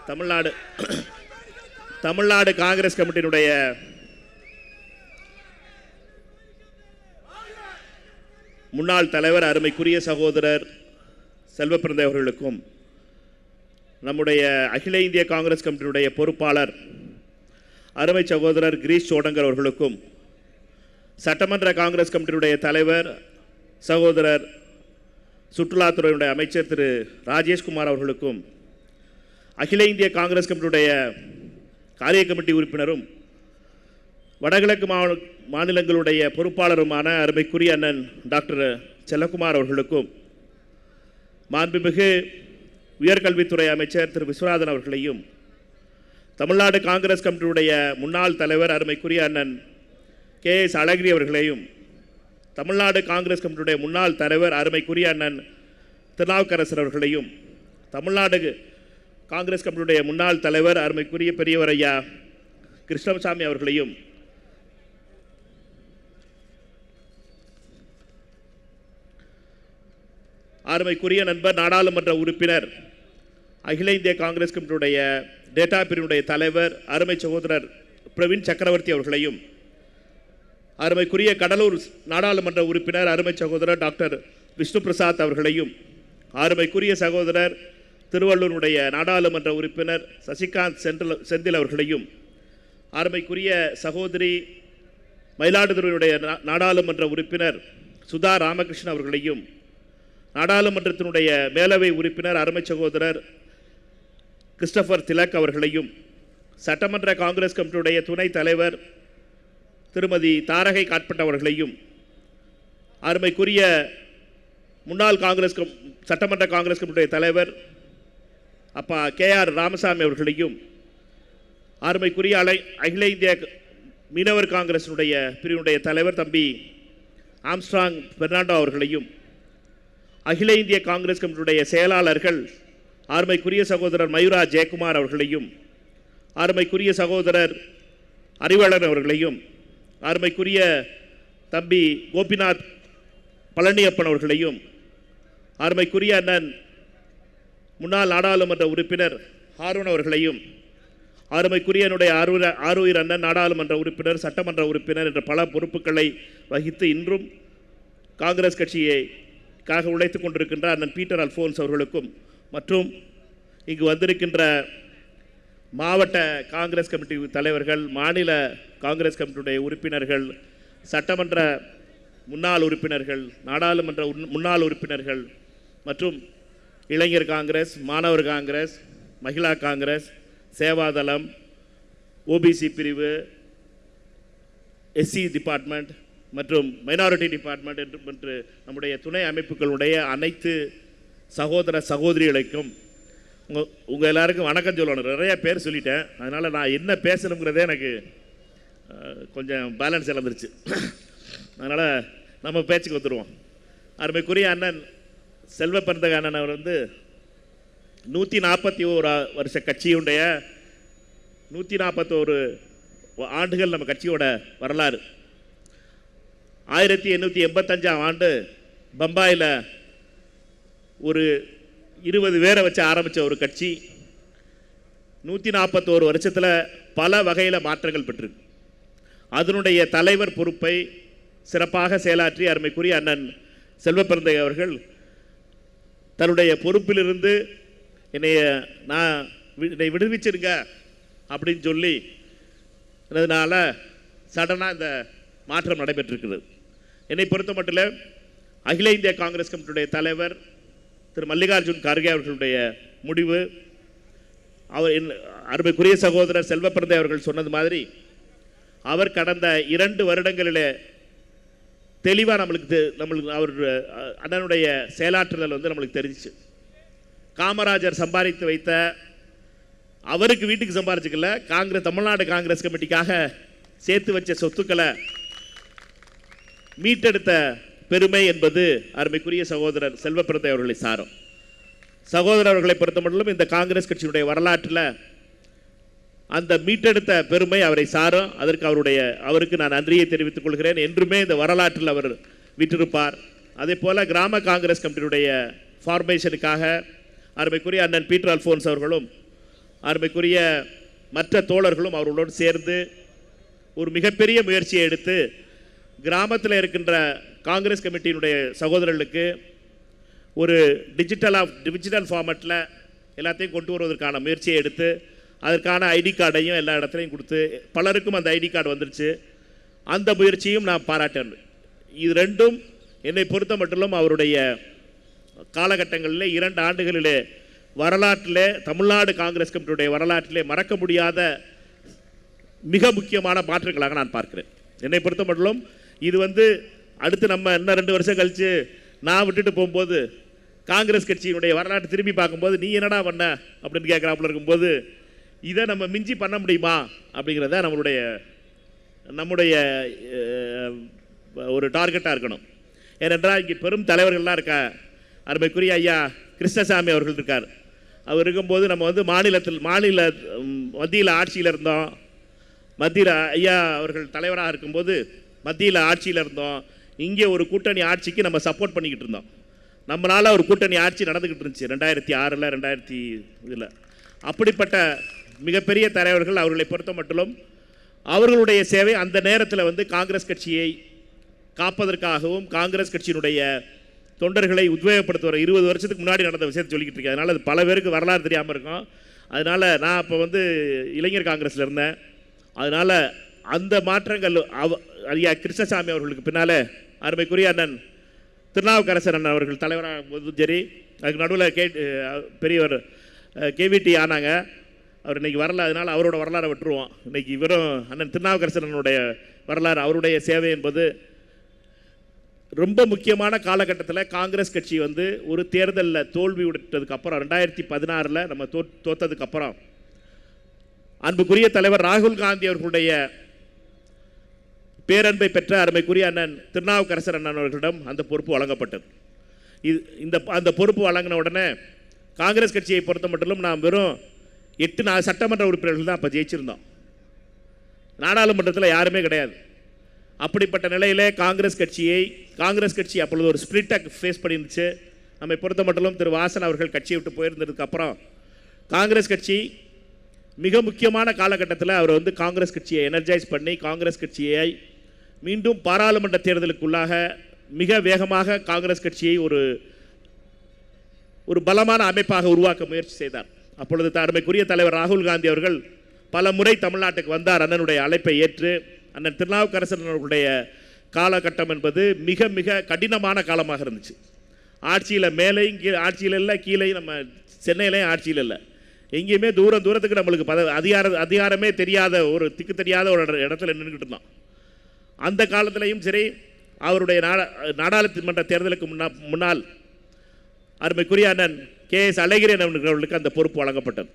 தமிழ்நாடு காங்கிரஸ் கமிட்டியினுடைய முன்னாள் தலைவர் அருமைக்குரிய சகோதரர் செல்வப்பிரந்தை அவர்களுக்கும், நம்முடைய அகில இந்திய காங்கிரஸ் கமிட்டியினுடைய பொறுப்பாளர் அருமை சகோதரர் கிரீஷ் சோடங்கர் அவர்களுக்கும், சட்டமன்ற காங்கிரஸ் கமிட்டியினுடைய தலைவர் சகோதரர் சுற்றுலாத்துறையினுடைய அமைச்சர் திரு ராஜேஷ்குமார் அவர்களுக்கும், அகில இந்திய காங்கிரஸ் கமிட்டியுடைய காரிய கமிட்டி உறுப்பினரும் வடகிழக்கு மாநிலங்களுடைய பொறுப்பாளருமான அருமைக்குரிய அண்ணன் டாக்டர் செல்லக்குமார் அவர்களுக்கும், மாண்புமிகு உயர்கல்வித்துறை அமைச்சர் திரு விஸ்வநாதன் அவர்களையும், தமிழ்நாடு காங்கிரஸ் கமிட்டியுடைய முன்னாள் தலைவர் அருமைக்குரிய அண்ணன் KS அழகிரி அவர்களையும், தமிழ்நாடு காங்கிரஸ் கமிட்டியுடைய முன்னாள் தலைவர் அருமைக்குரிய அண்ணன் திருநாவுக்கரசர் அவர்களையும், தமிழ்நாடு காங்கிரஸ் கமிட்டியுடைய முன்னாள் தலைவர் அருமைக்குரிய பெரியவர் ஐயா கிருஷ்ணசாமி அவர்களையும், அருமைக்குரிய நண்பர் நாடாளுமன்ற உறுப்பினர் அகில இந்திய காங்கிரஸ் கமிட்டியுடைய டேட்டா பிரிவினுடைய தலைவர் அருமை சகோதரர் பிரவீன் சக்கரவர்த்தி அவர்களையும், அருமைக்குரிய கடலூர் நாடாளுமன்ற உறுப்பினர் அருமை சகோதரர் டாக்டர் விஷ்ணு பிரசாத் அவர்களையும், அருமைக்குரிய சகோதரர் திருவள்ளூருடைய நாடாளுமன்ற உறுப்பினர் சசிகாந்த் செந்தில் அவர்களையும், அருமைக்குரிய சகோதரி மயிலாடுதுறையுடைய நாடாளுமன்ற உறுப்பினர் சுதா ராமகிருஷ்ணன் அவர்களையும், நாடாளுமன்றத்தினுடைய மேலவை உறுப்பினர் அருமை சகோதரர் கிறிஸ்டபர் திலக் அவர்களையும், சட்டமன்ற காங்கிரஸ் கமிட்டியுடைய துணைத் தலைவர் திருமதி தாரகை காட்பட் அவர்களையும், அருமைக்குரிய முன்னாள் சட்டமன்ற காங்கிரஸ் கமிட்டியுடைய தலைவர் அப்பா KR ராமசாமி அவர்களையும், அருமைக்குரிய அகில இந்திய மீனவர் காங்கிரசினுடைய பிரிவினுடைய தலைவர் தம்பி ஆம்ஸ்ட்ராங் பெர்னாண்டோ அவர்களையும், அகில இந்திய காங்கிரஸ் கமிட்டியுடைய செயலாளர்கள் அருமைக்குரிய சகோதரர் மயூரா ஜெயக்குமார் அவர்களையும், அருமைக்குரிய சகோதரர் அறிவாளன் அவர்களையும், அருமைக்குரிய தம்பி கோபிநாத் பழனியப்பன் அவர்களையும், அருமைக்குரிய அண்ணன் முன்னாள் நாடாளுமன்ற உறுப்பினர் ஹாரூன் அவர்களையும், அருமைக்குரிய என்னுடைய ஆரூர் அண்ணன் நாடாளுமன்ற உறுப்பினர் சட்டமன்ற உறுப்பினர் என்ற பல பொறுப்புகளை வகித்து இன்றும் காங்கிரஸ் கட்சியைக்காக உழைத்து கொண்டிருக்கின்ற அண்ணன் பீட்டர் அல்ஃபோன்ஸ் அவர்களுக்கும், மற்றும் இங்கு வந்திருக்கின்ற மாவட்ட காங்கிரஸ் கமிட்டி தலைவர்கள், மாநில காங்கிரஸ் கமிட்டியுடைய உறுப்பினர்கள், சட்டமன்ற முன்னாள் உறுப்பினர்கள், நாடாளுமன்ற முன்னாள் உறுப்பினர்கள் மற்றும் இளைஞர் காங்கிரஸ், மாணவர் காங்கிரஸ், மகிழா காங்கிரஸ், சேவாதளம், OBC பிரிவு, SC டிபார்ட்மெண்ட் மற்றும் மைனாரிட்டி டிபார்ட்மெண்ட் என்று நம்முடைய துணை அமைப்புகளுடைய அனைத்து சகோதர சகோதரிகளுக்கும் உங்கள் எல்லாருக்கும் வணக்கம் சொல்லணும். நிறைய பேர் சொல்லிட்டேன், அதனால் நான் என்ன பேசணுங்கிறதே எனக்கு கொஞ்சம் பேலன்ஸ் இழந்துருச்சு. அதனால் நம்ம பேச்சுக்கு வந்துடுவோம். அருமைக்குரிய அண்ணன் செல்வப்பிரந்தை அண்ணன் அவர் 141 வருஷ கட்சியுடைய 141 ஆண்டுகள் நம்ம கட்சியோட வரலாறு. 1885ஆம் ஆண்டு பம்பாயில் ஒரு 20 பேரை வச்சு ஆரம்பித்த ஒரு கட்சி 141 வருஷத்தில் பல வகையில் மாற்றங்கள் பெற்றிருக்கு. அதனுடைய தலைவர் பொறுப்பை சிறப்பாக செயலாற்றி அருமைக்குரிய அண்ணன் செல்வப்பிரந்தை அவர்கள் தன்னுடைய பொறுப்பிலிருந்து என்னை விடுவிச்சிருங்க அப்படின்னு சொல்லி அதனால சடனாக இந்த மாற்றம் நடைபெற்றிருக்கிறது. என்னை பொறுத்த மட்டும் அகில இந்திய காங்கிரஸ் கமிட்டியுடைய தலைவர் திரு மல்லிகார்ஜுன் கார்கே அவர்களுடைய முடிவு, அவர் அருமைக்குரிய சகோதரர் செல்வப்பிரந்தை அவர்கள் சொன்னது மாதிரி அவர் கடந்த 2 வருடங்களிலே தெளிவாக நம்மளுக்கு அவர் அண்ணனுடைய செயலாற்றுதல் நம்மளுக்கு தெரிஞ்சிச்சு. காமராஜர் சம்பாதித்து வைத்த, அவருக்கு வீட்டுக்கு சம்பாதிச்சுக்கல, தமிழ்நாடு காங்கிரஸ் கமிட்டிக்காக சேர்த்து வச்ச சொத்துக்களை மீட்டெடுத்த பெருமை என்பது அருமைக்குரிய சகோதரர் செல்வப்பிரந்தை அவர்களை சாரும். சகோதரர் அவர்களை பொறுத்த மட்டும் இந்த காங்கிரஸ் கட்சியினுடைய வரலாற்றில் அந்த மீட்டெடுத்த பெருமை அவரை சாரும். அதற்கு அவருக்கு நான் நன்றியை தெரிவித்துக் கொள்கிறேன். என்றுமே இந்த வரலாற்றில் அவர் விட்டிருப்பார். அதே போல் கிராம காங்கிரஸ் கமிட்டியுடைய ஃபார்மேஷனுக்காக அருமைக்குரிய அண்ணன் பீட்டர் அல்ஃபோன்ஸ் அவர்களும் அருமைக்குரிய மற்ற தோழர்களும் அவர்களோடு சேர்ந்து ஒரு மிகப்பெரிய முயற்சியை எடுத்து கிராமத்தில் இருக்கின்ற காங்கிரஸ் கமிட்டியினுடைய சகோதரர்களுக்கு ஒரு டிஜிட்டல் ஃபார்மேட்டில் எல்லாத்தையும் கொண்டு வருவதற்கான முயற்சியை எடுத்து அதற்கான ஐடி கார்டையும் எல்லா இடத்துலையும் கொடுத்து பலருக்கும் அந்த ஐடி கார்டு வந்துருச்சு. அந்த முயற்சியும் நான் பாராட்டேன். இது ரெண்டும் என்னை பொறுத்த மட்டும் அவருடைய காலகட்டங்களில் 2 ஆண்டுகளிலே வரலாற்றிலே தமிழ்நாடு காங்கிரஸ் கமிட்டியுடைய வரலாற்றிலே மறக்க முடியாத மிக முக்கியமான மாற்றங்களாக நான் பார்க்கிறேன். என்னை பொறுத்த மட்டும் இது அடுத்து நம்ம இன்னும் 2 வருஷம் கழித்து நான் விட்டுட்டு போகும்போது காங்கிரஸ் கட்சியினுடைய வரலாற்று திரும்பி பார்க்கும்போது நீ என்னடா பண்ண அப்படின்னு கேட்குறாப்புல இருக்கும்போது இதை நம்ம மிஞ்சி பண்ண முடியுமா அப்படிங்கிறத நம்முடைய ஒரு டார்கெட்டாக இருக்கணும். ஏனென்றால் இங்கே பெரும் தலைவர்கள்லாம் இருக்கா. அருமைக்குரிய ஐயா கிருஷ்ணசாமி அவர்கள் இருக்கார். அவர் இருக்கும்போது நம்ம மத்தியில் ஆட்சியில் இருந்தோம். மத்தியில் ஐயா அவர்கள் தலைவராக இருக்கும்போது மத்தியில் ஆட்சியில் இருந்தோம். இங்கே ஒரு கூட்டணி ஆட்சிக்கு நம்ம சப்போர்ட் பண்ணிக்கிட்டு இருந்தோம். நம்மளால் ஒரு கூட்டணி ஆட்சி நடந்துக்கிட்டு இருந்துச்சு 2006 2000 அப்படிப்பட்ட மிகப்பெரிய தலைவர்கள். அவர்களை பொறுத்த மட்டும் அவர்களுடைய சேவை அந்த நேரத்தில் காங்கிரஸ் கட்சியை காப்பதற்காகவும் காங்கிரஸ் கட்சியினுடைய தொண்டர்களை உத்வேகப்படுத்துகிற 20 வருஷத்துக்கு முன்னாடி நடந்த விஷயத்தை சொல்லிக்கிட்டு இருக்கேன். அதனால் அது பல பேருக்கு வரலாறு தெரியாமல் இருக்கும். அதனால் நான் இப்போ இளைஞர் காங்கிரஸில் இருந்தேன். அதனால் அந்த மாற்றங்கள் ஐயா கிருஷ்ணசாமி அவர்களுக்கு பின்னால் அருமைக்குரிய அண்ணன் திருநாவுக்கரசர் அண்ணன் அவர்கள் தலைவராக போதும் சரி, அதுக்கு நடுவில் பெரியவர் கேவிடி ஆனாங்க. அவர் இன்றைக்கி வரல. அதனால் அவரோட வரலாறை விட்டுருவோம். இன்றைக்கி இவரும் அண்ணன் திருநாவுக்கரசர் அண்ணனுடைய வரலாறு அவருடைய சேவை என்பது ரொம்ப முக்கியமான காலகட்டத்தில் காங்கிரஸ் கட்சி ஒரு தேர்தலில் தோல்வி விட்டதுக்கப்புறம் 2016 நம்ம தோற்றதுக்கப்புறம் அன்புக்குரிய தலைவர் ராகுல் காந்தி அவர்களுடைய பேரன்பை பெற்ற அருமைக்குரிய அண்ணன் திருநாவுக்கரசர் அண்ணன் அவர்களிடம் அந்த பொறுப்பு வழங்கப்பட்டது. அந்த பொறுப்பு வழங்கின உடனே காங்கிரஸ் கட்சியை பொறுத்த மட்டும் நாம் வெறும் 8 சட்டமன்ற உறுப்பினர்கள் தான் அப்போ ஜெயிச்சிருந்தோம். நாடாளுமன்றத்தில் யாருமே கிடையாது. அப்படிப்பட்ட நிலையிலே காங்கிரஸ் கட்சி அப்பொழுது ஒரு ஸ்பிரிட்டை ஃபேஸ் பண்ணிருந்துச்சு. நம்மை பொறுத்த மட்டும் திரு வாசன் அவர்கள் கட்சியை விட்டு போயிருந்ததுக்கப்புறம் காங்கிரஸ் கட்சி மிக முக்கியமான காலகட்டத்தில் அவர் காங்கிரஸ் கட்சியை எனர்ஜைஸ் பண்ணி காங்கிரஸ் கட்சியை மீண்டும் பாராளுமன்ற தேர்தலுக்குள்ளாக மிக வேகமாக காங்கிரஸ் கட்சியை ஒரு பலமான அமைப்பாக உருவாக்க முயற்சி செய்தார். அப்பொழுது அருமைக்குரிய தலைவர் ராகுல் காந்தி அவர்கள் பல முறை தமிழ்நாட்டுக்கு வந்தார். அண்ணனுடைய அழைப்பை ஏற்று அண்ணன் திருநாவுக்கரசர் அவர்களுடைய காலகட்டம் என்பது மிக மிக கடினமான காலமாக இருந்துச்சு. ஆட்சியில் மேலேயும் ஆட்சியில் இல்லை, கீழே நம்ம சென்னையிலையும் ஆட்சியில் இல்லை, எங்கேயுமே தூரத்துக்கு நம்மளுக்கு அதிகாரமே தெரியாத ஒரு திக்கு தெரியாத ஒரு இடத்துல நின்றுக்கிட்டு இருந்தோம். அந்த காலத்திலையும் சரி, அவருடைய நாடாளுமன்ற தேர்தலுக்கு முன்னால் அருமைக்குரிய அண்ணன் KS அழகிரின் அவர்களுக்கு அந்த பொறுப்பு வழங்கப்பட்டது.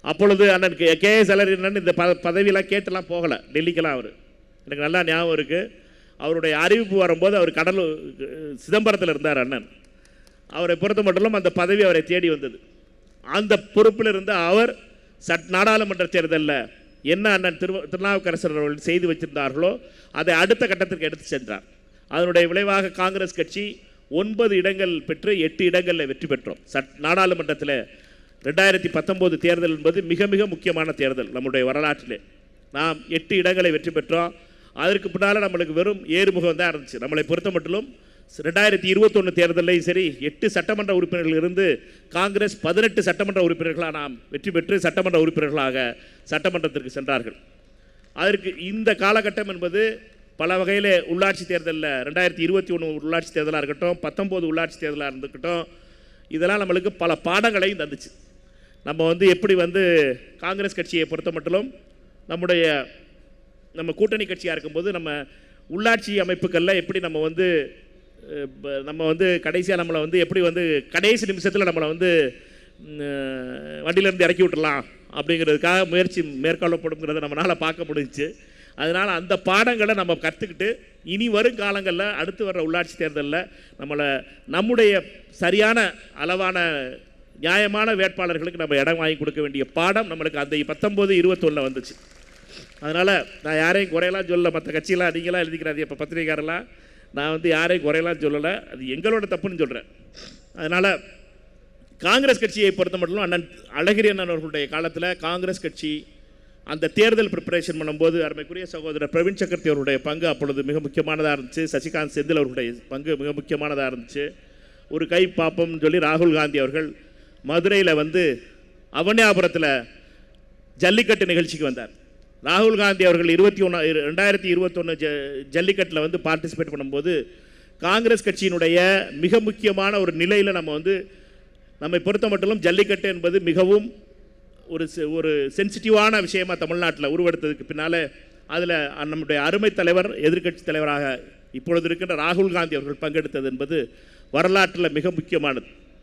அப்பொழுது அண்ணன் KS அழகிரின் இந்த பதவியெல்லாம் கேட்டெல்லாம் போகலை டெல்லிக்கெல்லாம். அவர் எனக்கு நல்லா ஞாபகம் இருக்குது. அவருடைய அறிவிப்பு வரும்போது அவர் சிதம்பரத்தில் இருந்தார் அண்ணன். அவரை பொறுத்த மட்டும் அந்த பதவி அவரை தேடி வந்தது. அந்த பொறுப்பில் இருந்த அவர் நாடாளுமன்ற தேர்தலில் என்ன அண்ணன் திருநாவுக்கரசர் அவர்கள் செய்து வச்சிருந்தார்களோ அதை அடுத்த கட்டத்திற்கு எடுத்து சென்றார். அதனுடைய விளைவாக காங்கிரஸ் கட்சி 9 இடங்கள் பெற்று 8 இடங்களில் வெற்றி பெற்றோம். நாடாளுமன்றத்தில் 2019 தேர்தல் என்பது மிக மிக முக்கியமான தேர்தல் நம்முடைய வரலாற்றிலே. நாம் 8 இடங்களை வெற்றி பெற்றோம். அதற்கு பின்னால் நம்மளுக்கு வெறும் ஏறுமுகம் தான் இருந்துச்சு. நம்மளை பொறுத்த மட்டும் 2021 தேர்தலையும் சரி 8 சட்டமன்ற உறுப்பினர்கள் இருந்து காங்கிரஸ் 18 சட்டமன்ற உறுப்பினர்களாக நாம் வெற்றி பெற்று சட்டமன்ற உறுப்பினர்களாக சட்டமன்றத்திற்கு சென்றார்கள். அதற்கு இந்த காலகட்டம் என்பது பல வகையில் உள்ளாட்சி தேர்தலில் 2021 உள்ளாட்சி தேர்தலாக இருக்கட்டும், 19 உள்ளாட்சி தேர்தலாக இருந்துக்கட்டும், இதெல்லாம் நம்மளுக்கு பல பாடங்களையும் தந்துச்சு. நம்ம எப்படி காங்கிரஸ் கட்சியை பொறுத்த மட்டும் நம்ம கூட்டணி கட்சியாக இருக்கும்போது நம்ம உள்ளாட்சி அமைப்புகளில் எப்படி நம்ம கடைசியாக நம்மளை எப்படி கடைசி நிமிஷத்தில் நம்மளை வண்டியிலேருந்து இறக்கி விட்டுடலாம் அப்படிங்கிறதுக்காக முயற்சி மேற்கொள்ளப்படுங்கிறத நம்மளால் பார்க்க முடிஞ்சிச்சு. அதனால் அந்த பாடங்களை நம்ம கற்றுக்கிட்டு இனி வரும் காலங்களில் அடுத்து வர்ற உள்ளாட்சி தேர்தலில் நம்முடைய சரியான அளவான நியாயமான வேட்பாளர்களுக்கு நம்ம இடம் வாங்கி கொடுக்க வேண்டிய பாடம் நம்மளுக்கு அந்த 19-21 வந்துச்சு. அதனால் நான் யாரையும் குறையெல்லாம் சொல்லலை. மற்ற கட்சியெல்லாம் நீங்களாம் எழுதிக்கிறாரு இப்போ பத்திரிகைக்காரெல்லாம். நான் யாரையும் குறையெல்லாம் சொல்லலை, அது எங்களோட தப்புன்னு சொல்கிறேன். அதனால் காங்கிரஸ் கட்சியை பொறுத்த மட்டும் அண்ணன் அழகிரி அண்ணன் அவர்களுடைய காலத்தில் காங்கிரஸ் கட்சி அந்த தேர்தல் ப்ரிப்பரேஷன் பண்ணும்போது அருமைக்குரிய சகோதரர் பிரவீன் சக்கரவர்த்தி அவருடைய பங்கு அப்பொழுது மிக முக்கியமானதாக இருந்துச்சு. சசிகாந்த் செந்தில் அவர்களுடைய பங்கு மிக முக்கியமானதாக இருந்துச்சு. ஒரு கை பார்ப்போம்னு சொல்லி ராகுல் காந்தி அவர்கள் மதுரையில் வந்து அவனியாபுரத்தில் ஜல்லிக்கட்டு நிகழ்ச்சிக்கு வந்தார். ராகுல் காந்தி அவர்கள் 2021 ஜல்லிக்கட்டில் வந்து பார்ட்டிசிபேட் பண்ணும்போது காங்கிரஸ் கட்சியினுடைய மிக முக்கியமான ஒரு நிலையில் நம்மை பொறுத்த மட்டும் ஜல்லிக்கட்டு என்பது மிகவும் ஒரு சென்சிட்டிவான விஷயமாக தமிழ்நாட்டில் உருவெடுத்ததுக்கு பின்னால் அதில் நம்முடைய அருமை தலைவர் எதிர்க்கட்சி தலைவராக இப்பொழுது இருக்கின்ற ராகுல் காந்தி அவர்கள் பங்கெடுத்தது என்பது வரலாற்றில் மிக முக்கியமானது.